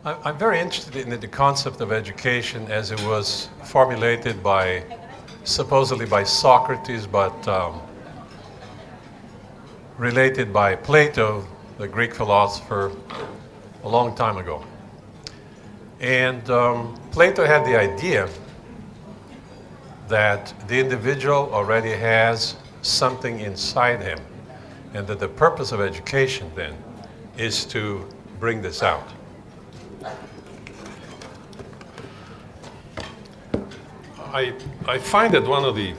I'm very interested in the concept of education as it was formulated supposedly by Socrates, but related by Plato, the Greek philosopher, a long time ago. And Plato had the idea that the individual already has something inside him, and that the purpose of education then is to bring this out. I find that one of the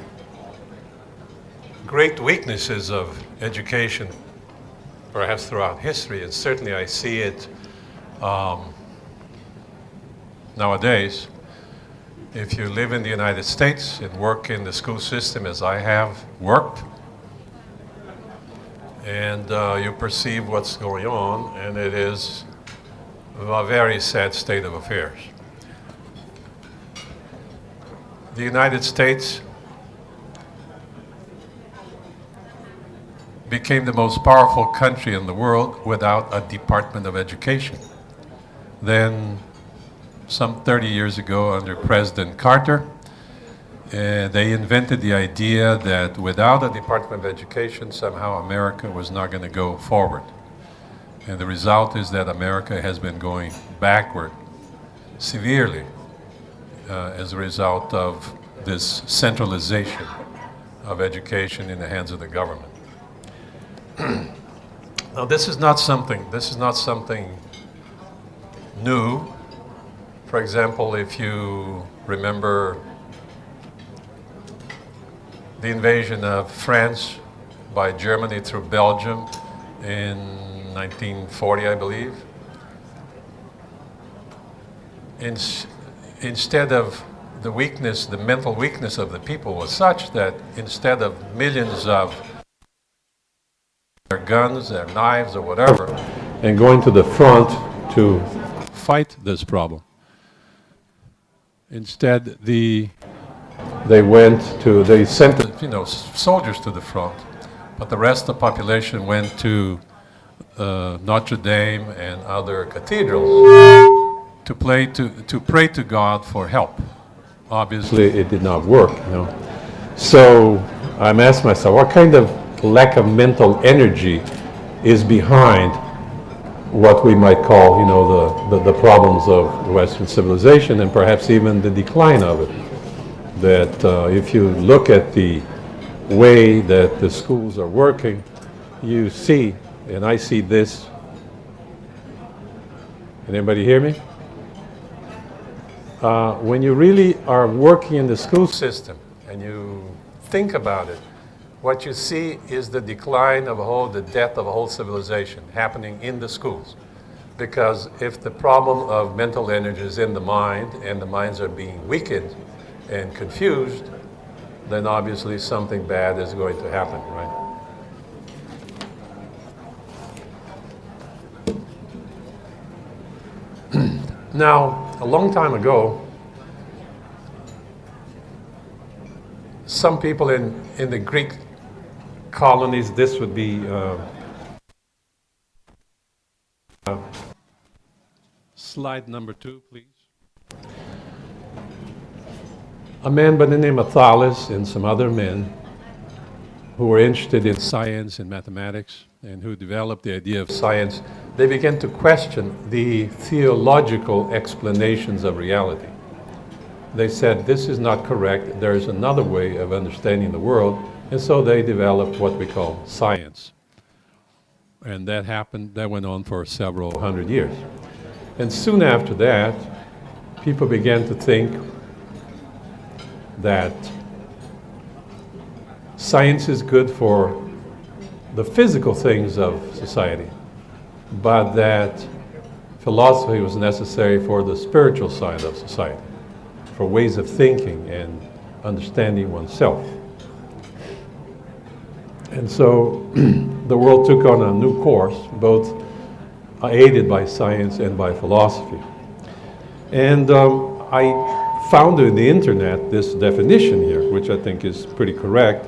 great weaknesses of education, perhaps throughout history, and certainly I see it nowadays, if you live in the United States and work in the school system as I have worked, and you perceive what's going on, and it is a very sad state of affairs. The United States became the most powerful country in the world without a Department of Education. Then, some 30 years ago, under President Carter, they invented the idea that without a Department of Education, somehow America was not going to go forward. And the result is that America has been going backward severely as a result of this centralization of education in the hands of the government. Now, this is not something new. For example, if you remember the invasion of France by Germany through Belgium in 1940, I believe, instead of the mental weakness of the people was such that instead of millions of their guns, their knives, or whatever, and going to the front to fight this problem, instead they sent soldiers to the front, but the rest of the population went to Notre Dame and other cathedrals to pray to God for help. Obviously, it did not work. So I'm asking myself, what kind of lack of mental energy is behind what we might call, the problems of Western civilization, and perhaps even the decline of it? That if you look at the way that the schools are working, you see, and I see this. Can anybody hear me? When you really are working in the school system and you think about it, what you see is the decline the death of a whole civilization happening in the schools. Because if the problem of mental energy is in the mind and the minds are being weakened and confused, then obviously something bad is going to happen, right? Now, a long time ago, some people in the Greek colonies, this would be slide number 2, please. A man by the name of Thales and some other men who were interested in science and mathematics and who developed the idea of science, they began to question the theological explanations of reality. They said, this is not correct, there is another way of understanding the world, and so they developed what we call science. And that went on for several hundred years. And soon after that, people began to think that science is good for the physical things of society, but that philosophy was necessary for the spiritual side of society, for ways of thinking and understanding oneself. And so the world took on a new course, both aided by science and by philosophy. And I found in the internet this definition here, which I think is pretty correct,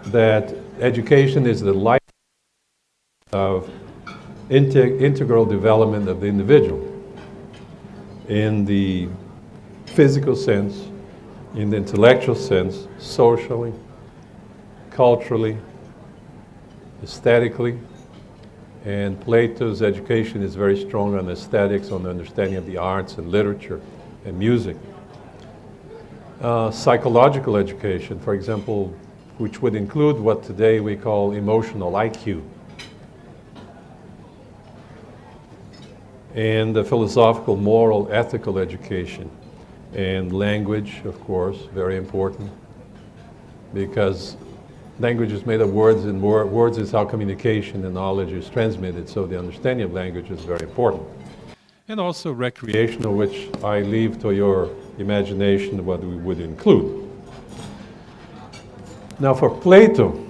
that education is the life of integral development of the individual. in the physical sense, in the intellectual sense, socially, culturally, aesthetically. And Plato's education is very strong on aesthetics, on the understanding of the arts and literature and music. Psychological education, for example, which would include what today we call emotional IQ. And the philosophical, moral, ethical education. And language, of course, very important, because language is made of words, and words is how communication and knowledge is transmitted, so the understanding of language is very important. And also recreational, which I leave to your imagination what we would include. Now for Plato,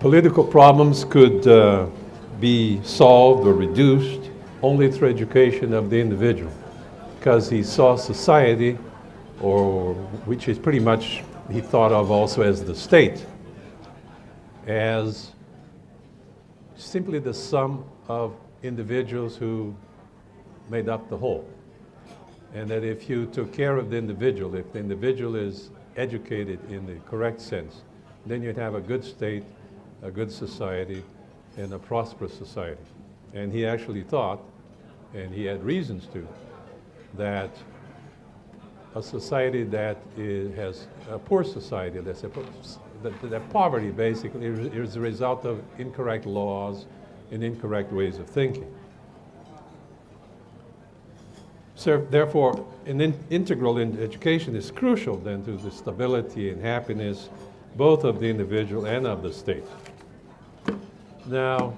political problems could be solved or reduced only through education of the individual, because he saw society, or which is pretty much he thought of also as the state, as simply the sum of individuals who made up the whole. And that if you took care of the individual, if the individual is educated in the correct sense, then you'd have a good state, a good society, and a prosperous society. And he actually thought, and he had reasons to, that a society that has a poor society, that poverty basically is a result of incorrect laws and incorrect ways of thinking. So therefore, an integral in education is crucial then to the stability and happiness both of the individual and of the state. Now,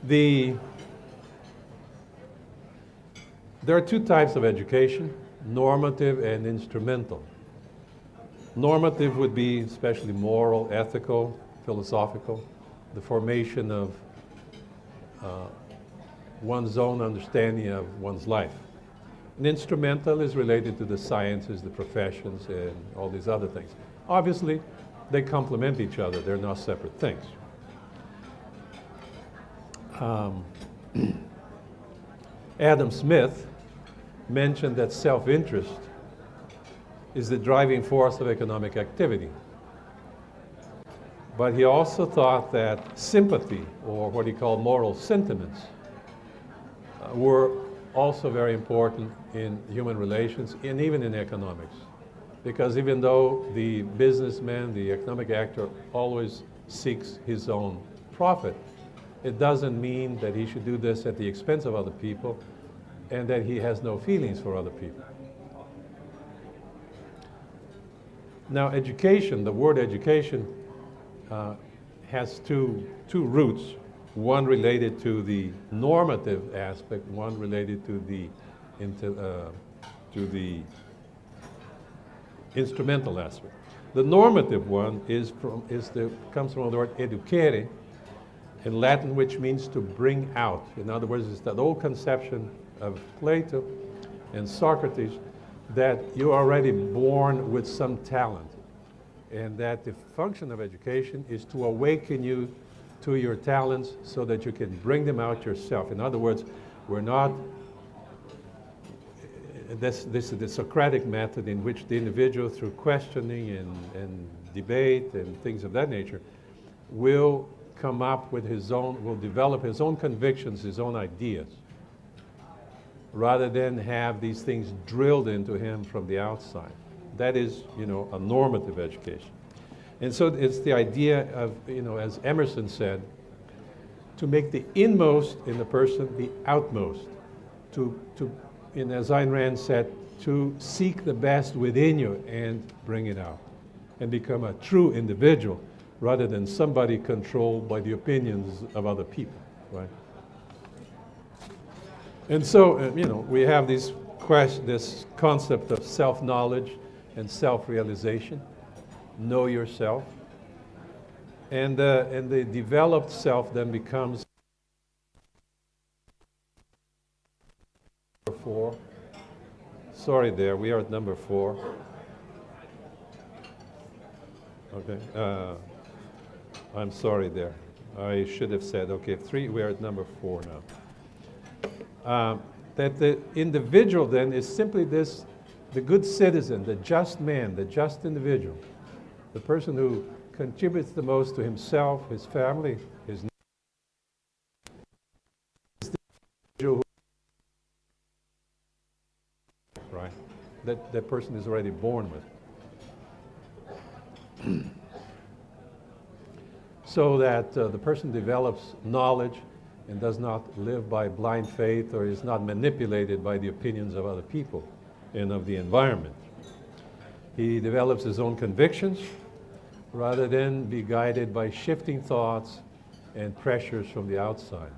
there are two types of education, normative and instrumental. Normative would be especially moral, ethical, philosophical, the formation of one's own understanding of one's life. And instrumental is related to the sciences, the professions, and all these other things. Obviously, they complement each other. They're not separate things. Adam Smith mentioned that self-interest is the driving force of economic activity. But he also thought that sympathy, or what he called moral sentiments, were also very important in human relations and even in economics. Because even though the businessman, the economic actor, always seeks his own profit, it doesn't mean that he should do this at the expense of other people and that he has no feelings for other people. Now, education, the word education, has two roots, one related to the normative aspect, one related to the instrumental aspect. The normative one comes from the word educere in Latin, which means to bring out. In other words, it's that old conception of Plato and Socrates that you're already born with some talent, and that the function of education is to awaken you to your talents so that you can bring them out yourself. In other words, we're not, this is the Socratic method in which the individual, through questioning and debate and things of that nature, will come up with will develop his own convictions, his own ideas, rather than have these things drilled into him from the outside. That is, a normative education. And so it's the idea of, as Emerson said, to make the inmost in the person the outmost. As Ayn Rand said, to seek the best within you and bring it out and become a true individual rather than somebody controlled by the opinions of other people, right? And so, we have this concept of self-knowledge and self-realization. Know yourself. And the developed self then becomes 4. Sorry there, we are at number 4. Okay. I'm sorry there. I should have said, okay, 3, we're at number 4 now. That the individual then is simply this, the good citizen, the just man, the just individual, the person who contributes the most to himself, his family, his individual, right? That person is already born with. So that the person develops knowledge and does not live by blind faith or is not manipulated by the opinions of other people and of the environment. He develops his own convictions rather than be guided by shifting thoughts and pressures from the outside.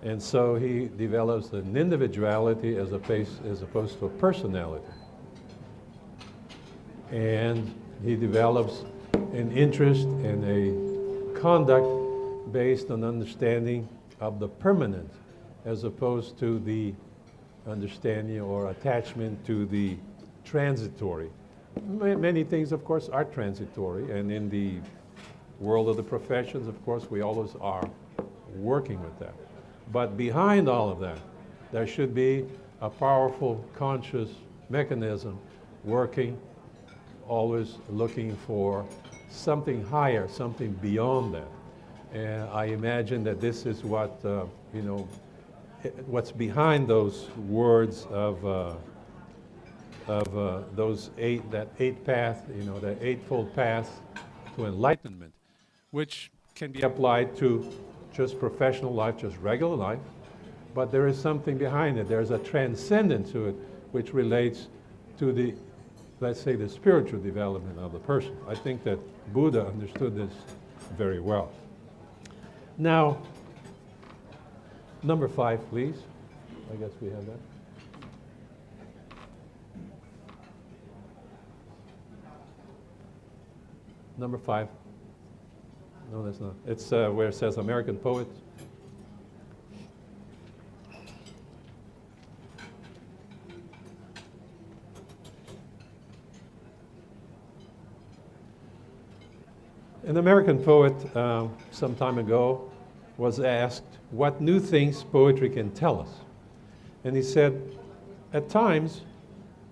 And so he develops an individuality as opposed to a personality. And he develops an interest and a conduct based on understanding of the permanent as opposed to the understanding or attachment to the transitory. Many things, of course, are transitory, and in the world of the professions, of course, we always are working with that. But behind all of that, there should be a powerful conscious mechanism working, always looking for something higher, something beyond that. And I imagine that this is what, what's behind those words of that eight path, that eightfold path to enlightenment, which can be applied to just professional life, just regular life, but there is something behind it. There's a transcendence to it, which relates to the, let's say, the spiritual development of the person. I think that Buddha understood this very well. Now, number 5, please. I guess we have that. Number 5. No, that's not. It's where it says American poet. An American poet some time ago was asked what new things poetry can tell us. And he said, at times,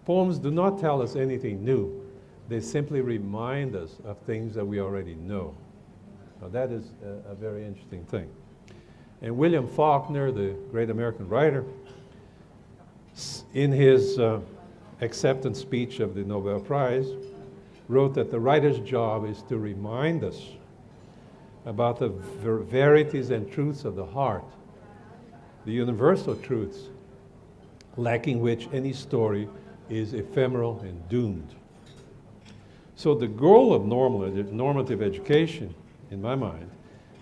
poems do not tell us anything new. They simply remind us of things that we already know. Now that is a very interesting thing. And William Faulkner, the great American writer, in his acceptance speech of the Nobel Prize, wrote that the writer's job is to remind us about the verities and truths of the heart, the universal truths, lacking which any story is ephemeral and doomed. So the goal of normative education, in my mind,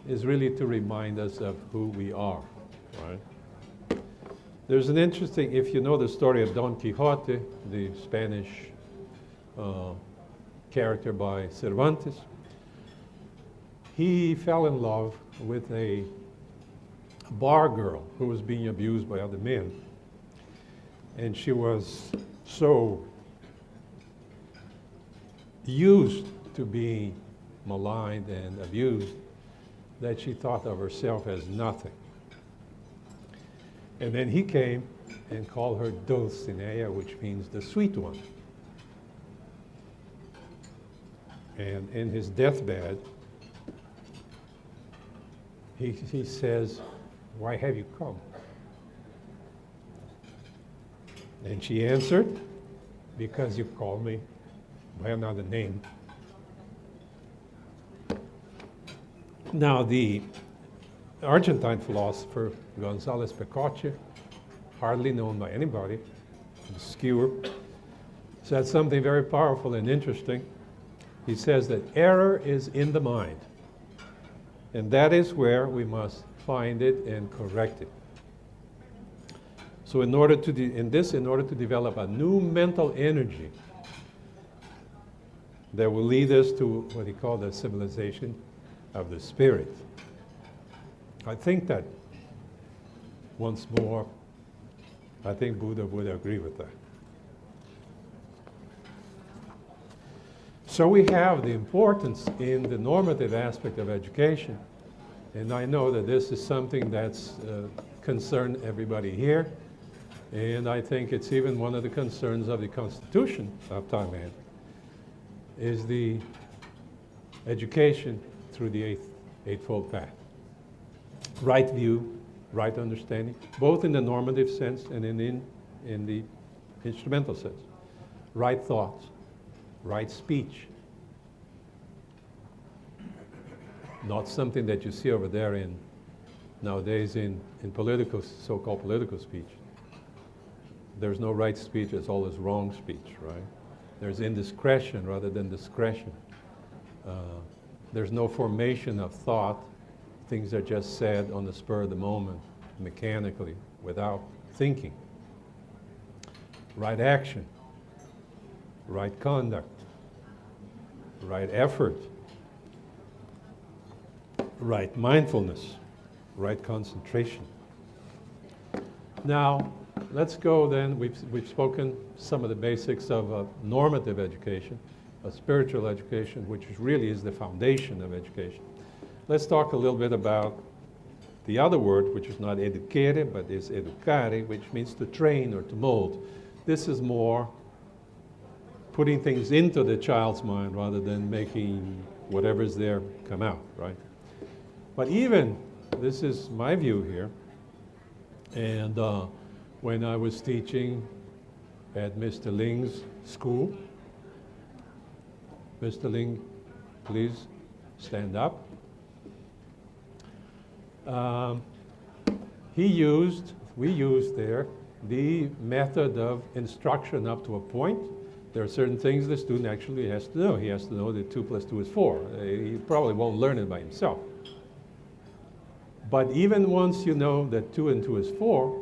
is really to remind us of who we are, right? There's an interesting, if you know the story of Don Quixote, the Spanish character by Cervantes, he fell in love with a bar girl who was being abused by other men. And she was so used to being maligned and abused that she thought of herself as nothing. And then he came and called her Dulcinea, which means the sweet one. And in his deathbed, he says, "Why have you come?" And she answered, "Because you called me by another name." Now, the Argentine philosopher González Pecoche, hardly known by anybody, obscure, said something very powerful and interesting. He says that error is in the mind, and that is where we must find it and correct it. So in order to develop a new mental energy that will lead us to what he called the civilization of the spirit. I think that, once more, I think Buddha would agree with that. So we have the importance in the normative aspect of education. And I know that this is something that's concerned everybody here. And I think it's even one of the concerns of the Constitution of Thailand, is the education through the Eightfold Path. Right view, right understanding, both in the normative sense and in the instrumental sense. Right thoughts, right speech. Not something that you see over there nowadays in political, so-called political speech. There's no right speech, it's always wrong speech, right? There's indiscretion rather than discretion. There's no formation of thought. Things are just said on the spur of the moment, mechanically, without thinking. Right action, right conduct, right effort, right mindfulness, right concentration. Now, let's go then, we've spoken some of the basics of normative education, a spiritual education, which really is the foundation of education. Let's talk a little bit about the other word, which is not educare, but is educare, which means to train or to mold. This is more putting things into the child's mind rather than making whatever's there come out, right? But even, this is my view here, and when I was teaching at Mr. Ling's school, Mr. Ling, please stand up. We used there the method of instruction up to a point. There are certain things the student actually has to know. He has to know that 2 + 2 is 4. He probably won't learn it by himself. But even once you know that 2 and 2 is 4,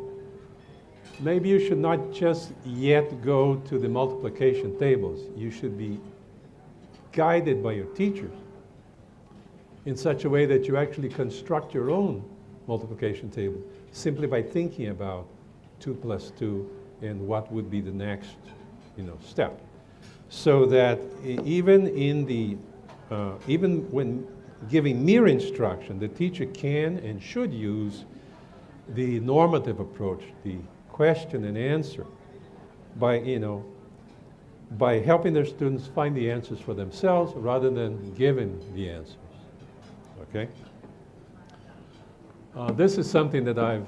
maybe you should not just yet go to the multiplication tables. You should be guided by your teachers in such a way that you actually construct your own multiplication table simply by thinking about 2 + 2 and what would be the next, step. So that even when giving mere instruction, the teacher can and should use the normative approach, the question and answer, by helping their students find the answers for themselves rather than giving the answers. Okay? This is something that I've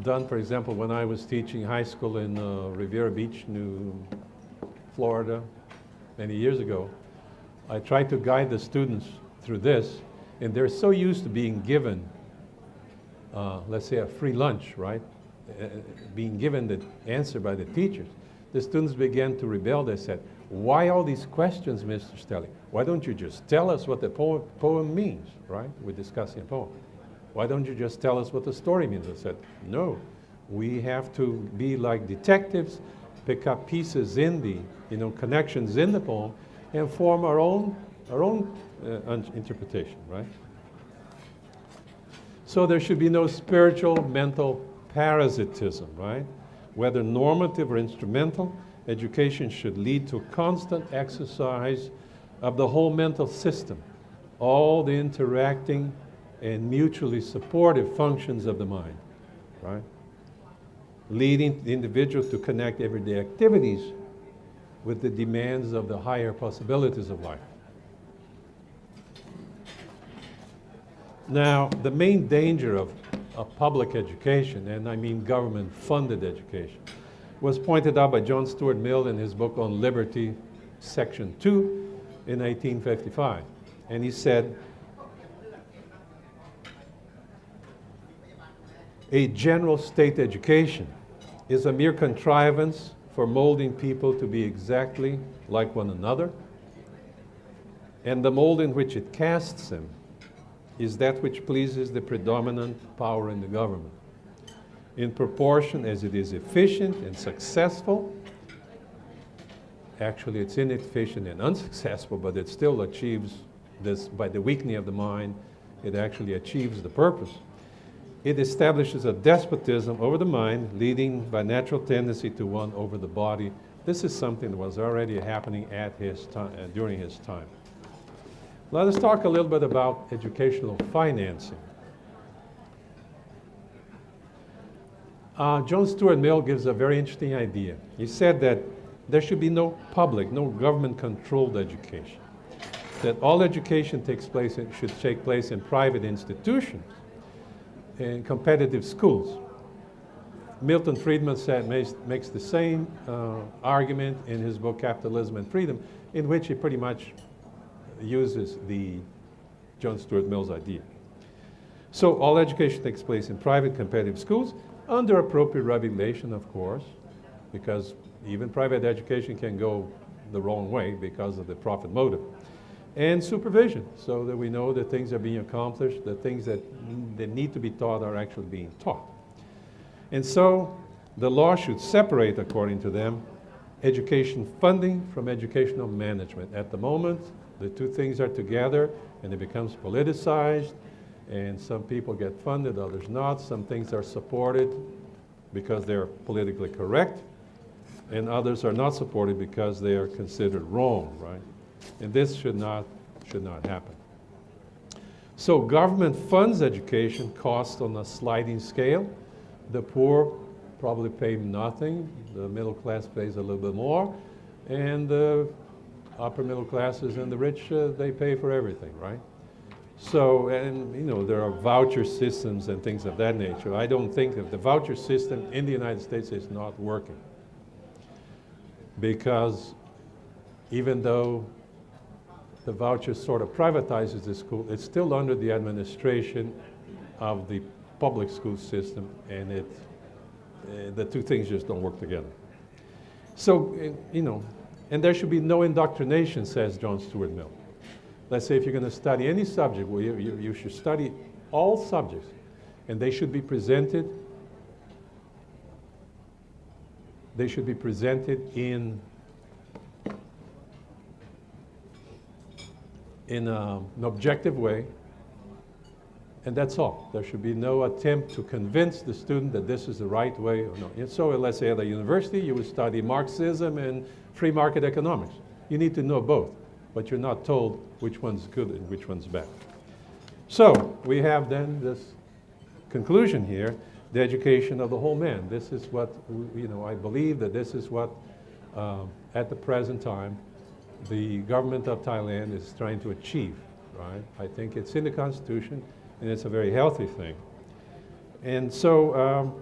done, for example, when I was teaching high school in Riviera Beach, Florida, many years ago. I tried to guide the students through this, and they're so used to being given, let's say, a free lunch, right? Being given the answer by the teachers. The students began to rebel. They said, "Why all these questions, Mr. Stelle? Why don't you just tell us what the poem means," right? We're discussing a poem. "Why don't you just tell us what the story means?" I said, "No, we have to be like detectives, pick up pieces in the, connections in the poem, and form our own interpretation," right? So there should be no spiritual, mental parasitism, right? Whether normative or instrumental, education should lead to constant exercise of the whole mental system, all the interacting and mutually supportive functions of the mind, right? Leading the individual to connect everyday activities with the demands of the higher possibilities of life. Now, the main danger of public education, and I mean government-funded education, was pointed out by John Stuart Mill in his book on Liberty, Section 2, in 1855. And he said, "A general state education is a mere contrivance for molding people to be exactly like one another, and the mold in which it casts them is that which pleases the predominant power in the government. In proportion as it is efficient and successful," actually it's inefficient and unsuccessful, but it still achieves this, by the weakening of the mind, it actually achieves the purpose. "It establishes a despotism over the mind, leading by natural tendency to one over the body This is something that was already happening at his time, during his time. Let us talk a little bit about educational financing. John Stuart Mill gives a very interesting idea. He said that there should be no public, no government-controlled education. That all education should take place in private institutions, in competitive schools. Milton Friedman makes the same argument in his book Capitalism and Freedom, in which he pretty much uses the John Stuart Mill's idea. So all education takes place in private competitive schools, under appropriate regulation, of course, because even private education can go the wrong way because of the profit motive. And supervision, so that we know that things are being accomplished, that things that need to be taught are actually being taught. And so the law should separate, according to them, education funding from educational management. At the moment, the two things are together, and it becomes politicized, and some people get funded, others not. Some things are supported because they're politically correct, and others are not supported because they are considered wrong, right? And this should not happen. So government funds education costs on a sliding scale. The poor probably pay nothing. The middle class pays a little bit more. And the upper middle classes and the rich, they pay for everything, right? So, and you know, there are voucher systems and things of that nature. I don't think that the voucher system in the United States is not working. Because even though the voucher sort of privatizes the school, it's still under the administration of the public school system, and the two things just don't work together. So, you know, and there should be no indoctrination, says John Stuart Mill. Let's say if you're going to study any subject, well, you should study all subjects, and they should be presented in an objective way, and that's all. There should be no attempt to convince the student that this is the right way or no. And so let's say at a university you would study Marxism and free market economics. You need to know both, but you're not told which one's good and which one's bad. So we have then this conclusion here, the education of the whole man. This is what, you know, I believe that this is what at the present time the government of Thailand is trying to achieve, right? I think it's in the Constitution, and it's a very healthy thing. And so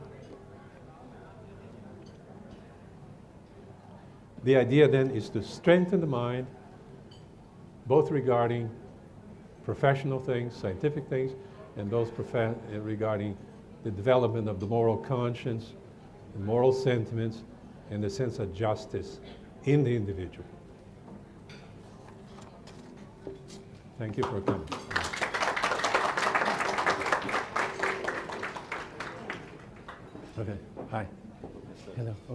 the idea then is to strengthen the mind, both regarding professional things, scientific things, and those regarding the development of the moral conscience, the moral sentiments, and the sense of justice in the individual. Thank you for coming. Okay. Hi. Hello. Oh.